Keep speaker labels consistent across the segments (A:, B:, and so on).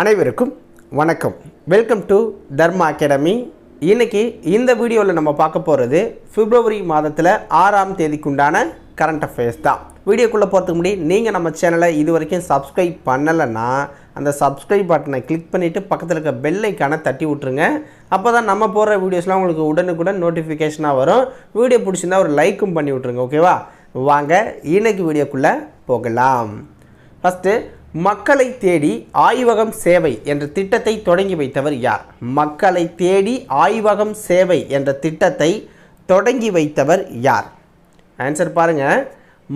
A: அனைவருக்கும் வணக்கம். Welcome to Dharma academy. இன்றைக்கி இந்த வீடியோவில் நம்ம பார்க்க போகிறது பிப்ரவரி மாதத்தில் 6ஆம் தேதிக்குண்டான கரண்ட் அஃபேர்ஸ் தான். வீடியோக்குள்ளே போகிறதுக்கு முன்னாடி நீங்கள் நம்ம சேனலை இது வரைக்கும் சப்ஸ்கிரைப் பண்ணலைன்னா அந்த சப்ஸ்கிரைப் பட்டனை கிளிக் பண்ணிவிட்டு பக்கத்தில் இருக்க பெல் ஐக்கானை தட்டி விட்ருங்க. அப்போ தான் நம்ம போடுற வீடியோஸ்லாம் உங்களுக்கு உடனுக்குடன் நோட்டிஃபிகேஷனாக வரும். வீடியோ பிடிச்சிருந்தா ஒரு லைக்கும் பண்ணி விட்ருங்க. ஓகேவா? வாங்க இன்றைக்கி வீடியோக்குள்ளே போகலாம். ஃபஸ்ட்டு, மக்களை தேடி ஆய்வகம் சேவை என்ற திட்டத்தை தொடங்கி வைத்தவர் யார்? மக்களை தேடி ஆய்வகம் சேவை என்ற திட்டத்தை தொடங்கி வைத்தவர் யார்? ஆன்சர் பாருங்கள்,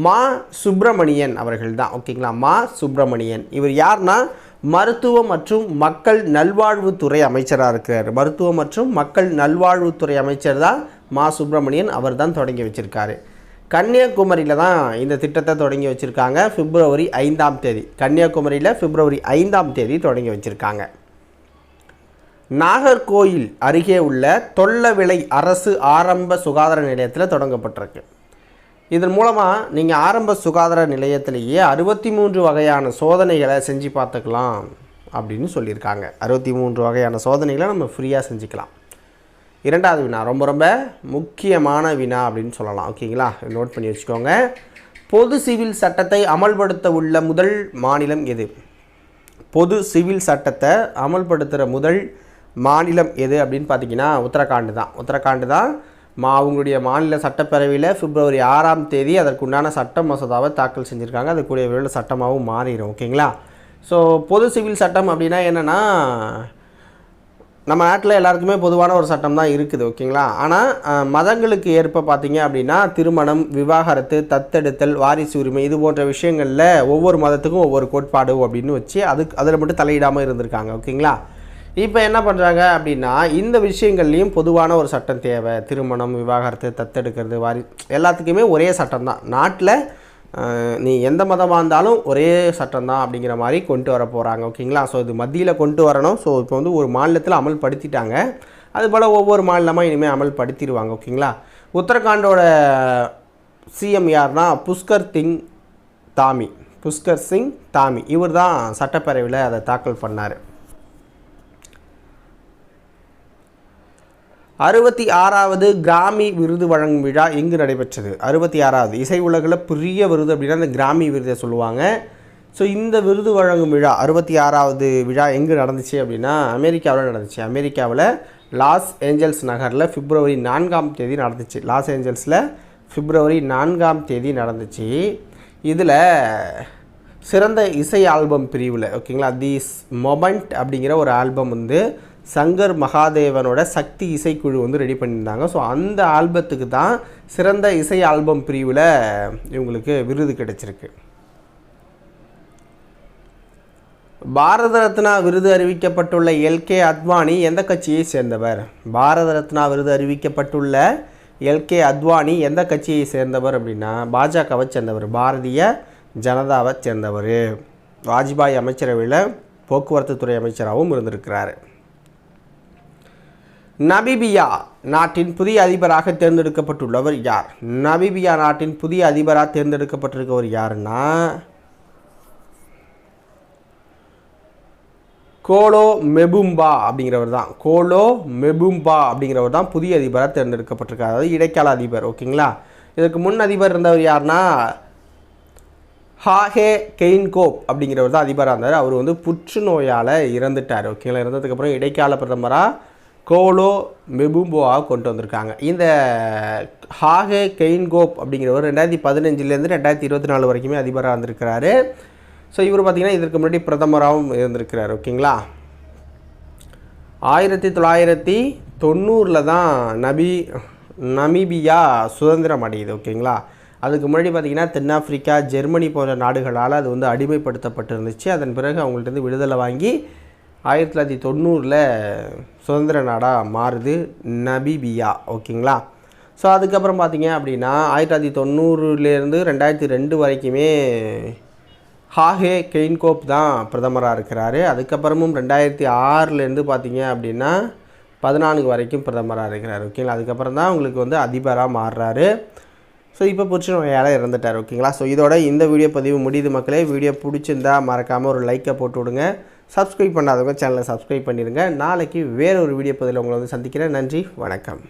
A: மா சுப்பிரமணியன் அவர்கள் தான். ஓகேங்களா? மா சுப்பிரமணியன். இவர் யார்னா மருத்துவ மற்றும் மக்கள் நல்வாழ்வுத்துறை அமைச்சராக இருக்கிறார். மருத்துவ மற்றும் மக்கள் நல்வாழ்வுத்துறை அமைச்சர் தான் மா சுப்பிரமணியன். அவர் தான் தொடங்கி வச்சிருக்காரு. கன்னியாகுமரியில் தான் இந்த திட்டத்தை தொடங்கி வச்சுருக்காங்க. பிப்ரவரி 5ஆம் தேதி கன்னியாகுமரியில் பிப்ரவரி 5ஆம் தேதி தொடங்கி வச்சுருக்காங்க. நாகர்கோயில் அருகே உள்ள தொல்லவிளை அரசு ஆரம்ப சுகாதார நிலையத்தில் தொடங்கப்பட்டிருக்கு. இதன் மூலமாக நீங்கள் ஆரம்ப சுகாதார நிலையத்திலேயே 63 வகையான சோதனைகளை செஞ்சு பார்த்துக்கலாம் அப்படின்னு சொல்லியிருக்காங்க. 63 வகையான சோதனைகளை நம்ம ஃப்ரீயாக செஞ்சுக்கலாம். இரண்டாவது வினா ரொம்ப முக்கியமான வினா அப்படின்னு சொல்லலாம். ஓகேங்களா? நோட் பண்ணி வச்சுக்கோங்க. பொது சிவில் சட்டத்தை அமல்படுத்த உள்ள முதல் மாநிலம் எது? பொது சிவில் சட்டத்தை அமல்படுத்துகிற முதல் மாநிலம் எது அப்படின்னு பார்த்தீங்கன்னா உத்தரகாண்ட் தான். உத்தரகாண்ட் தான் அவங்களுடைய மாநில சட்டப்பேரவையில் பிப்ரவரி 6ஆம் தேதி அதற்குண்டான சட்ட மசோதாவை தாக்கல் செஞ்சுருக்காங்க. அது கூடிய விரைவில் சட்டமாகவும் மாறிடும். ஓகேங்களா? ஸோ பொது சிவில் சட்டம் அப்படின்னா என்னென்னா, நம்ம நாட்டில் எல்லாருக்குமே பொதுவான ஒரு சட்டம் தான் இருக்குது. ஓகேங்களா? ஆனால் மதங்களுக்கு ஏற்ப பார்த்திங்க அப்படின்னா திருமணம், விவாகரத்து, தத்தெடுத்தல், வாரிசு உரிமை இது போன்ற விஷயங்களில் ஒவ்வொரு மதத்துக்கும் ஒவ்வொரு கோட்பாடு அப்படின்னு வச்சு அதில் மட்டும் தலையிடாமல் இருந்திருக்காங்க. ஓகேங்களா? இப்போ என்ன பண்ணுறாங்க அப்படின்னா இந்த விஷயங்கள்லேயும் பொதுவான ஒரு சட்டம் தேவை. திருமணம், விவாகரத்து, தத்தெடுக்கிறது, எல்லாத்துக்குமே ஒரே சட்டம் தான். நாட்டில் நீ எந்த மதமாக இருந்தாலும் ஒரே சட்டம் தான் அப்படிங்கிற மாதிரி கொண்டு வர போகிறாங்க. ஓகேங்களா? ஸோ இது மத்தியில் கொண்டு வரணும். ஸோ இப்போ வந்து ஒரு மாநிலத்தில் அமல்படுத்திட்டாங்க. அதுபோல் ஒவ்வொரு மாநிலமாக இனிமேல் அமல்படுத்திடுவாங்க. ஓகேங்களா? உத்தரகாண்டோட சிஎம் யார்னா புஷ்கர் சிங் தாமி. இவர் தான் சட்டப்பேரவையில் அதை தாக்கல் பண்ணார். 66வது கிராமி விருது வழங்கும் விழா எங்கு நடைபெற்றது? 66வது இசை உலகில் பெரிய விருது அப்படின்னா அந்த கிராமி விருதை சொல்லுவாங்க. ஸோ இந்த விருது வழங்கும் விழா 66வது விழா எங்கு நடந்துச்சு அப்படின்னா அமெரிக்காவில் நடந்துச்சு. அமெரிக்காவில் லாஸ் ஏஞ்சல்ஸ் நகரில் பிப்ரவரி 4ஆம் தேதி நடந்துச்சு. லாஸ் ஏஞ்சல்ஸில் பிப்ரவரி 4ஆம் தேதி நடந்துச்சு. இதில் சிறந்த இசை ஆல்பம் பிரிவில், ஓகேங்களா, தீஸ் மொமெண்ட் அப்படிங்கிற ஒரு ஆல்பம் வந்து சங்கர் மகாதேவனோட சக்தி இசைக்குழு வந்து ரெடி பண்ணியிருந்தாங்க. ஸோ அந்த ஆல்பத்துக்கு தான் சிறந்த இசை ஆல்பம் பிரிவில் இவங்களுக்கு விருது கிடைச்சிருக்கு. பாரத ரத்னா விருது அறிவிக்கப்பட்டுள்ள எல்கே அத்வானி எந்த கட்சியை சேர்ந்தவர்? பாரத ரத்னா விருது அறிவிக்கப்பட்டுள்ள எல்கே அத்வானி எந்த கட்சியை சேர்ந்தவர் அப்படின்னா பாஜகவை சேர்ந்தவர், பாரதிய ஜனதாவை சேர்ந்தவர். வாஜ்பாய் அமைச்சரவையில் போக்குவரத்து துறை அமைச்சராகவும் இருந்திருக்கிறார். நமீபியா நாட்டின் புதிய அதிபராக தேர்ந்தெடுக்கப்பட்டுள்ளவர் யார்? நமீபியா நாட்டின் புதிய அதிபராக தேர்ந்தெடுக்கப்பட்டிருக்கவர் யாருன்னா கோலோ மெபும்பா அப்படிங்கிறவர் தான். கோலோ மெபும்பா அப்படிங்கிறவர் தான் புதிய அதிபராக தேர்ந்தெடுக்கப்பட்டிருக்கார். அதாவது இடைக்கால அதிபர். ஓகேங்களா? இதற்கு முன் அதிபர் இருந்தவர் யாருன்னா ஹாஹே கெயின்கோப் அப்படிங்கிறவர் தான் அதிபராக இருந்தார். அவர் வந்து புற்றுநோயால் இறந்துட்டார். ஓகேங்களா? இறந்ததுக்கப்புறம் இடைக்கால பிரதமராக கோலோ மெபும்போவாக கொண்டு வந்திருக்காங்க. இந்த ஹாகே கெயின்கோப் அப்படிங்கிறவர் 2015 2024 வரைக்குமே அதிபராக இருந்திருக்கிறாரு. ஸோ இவர் பார்த்திங்கன்னா இதற்கு முன்னாடி பிரதமராகவும் இருந்திருக்கிறார். ஓகேங்களா? 1990 தான் நமீபியா சுதந்திரம் அடையுது. ஓகேங்களா? அதுக்கு முன்னாடி பார்த்திங்கன்னா தென்னாப்பிரிக்கா, ஜெர்மனி போன்ற நாடுகளால் அது வந்து அடிமைப்படுத்தப்பட்டு இருந்துச்சு. அதன் பிறகு அவங்கள்ட்ட விடுதலை வாங்கி 1990 சுதந்திர நாடாக மாறுது நமீபியா. ஓகேங்களா? ஸோ அதுக்கப்புறம் பார்த்திங்க அப்படின்னா 1990 2002 வரைக்குமே ஹாகே கெயின்கோப் தான் பிரதமராக இருக்கிறாரு. அதுக்கப்புறமும் 2006 பார்த்திங்க அப்படின்னா 14 வரைக்கும் பிரதமராக இருக்கிறார். ஓகேங்களா? அதுக்கப்புறம் தான் உங்களுக்கு வந்து அதிபராக மாறுறாரு. ஸோ இப்போ புற்றுநோயால் இறந்துட்டார். ஓகேங்களா? ஸோ இதோட இந்த வீடியோ பதிவு முடியுது மக்களே. வீடியோ பிடிச்சிருந்தா மறக்காமல் ஒரு லைக்கை போட்டு விடுங்க. சப்ஸ்கிரைப் பண்ணாதவங்க சேனலை சப்ஸ்கிரைப் பண்ணிடுங்க. நாளைக்கு வேறு ஒரு வீடியோ பதிவில் உங்களை வந்து சந்திக்கிறேன். நன்றி, வணக்கம்.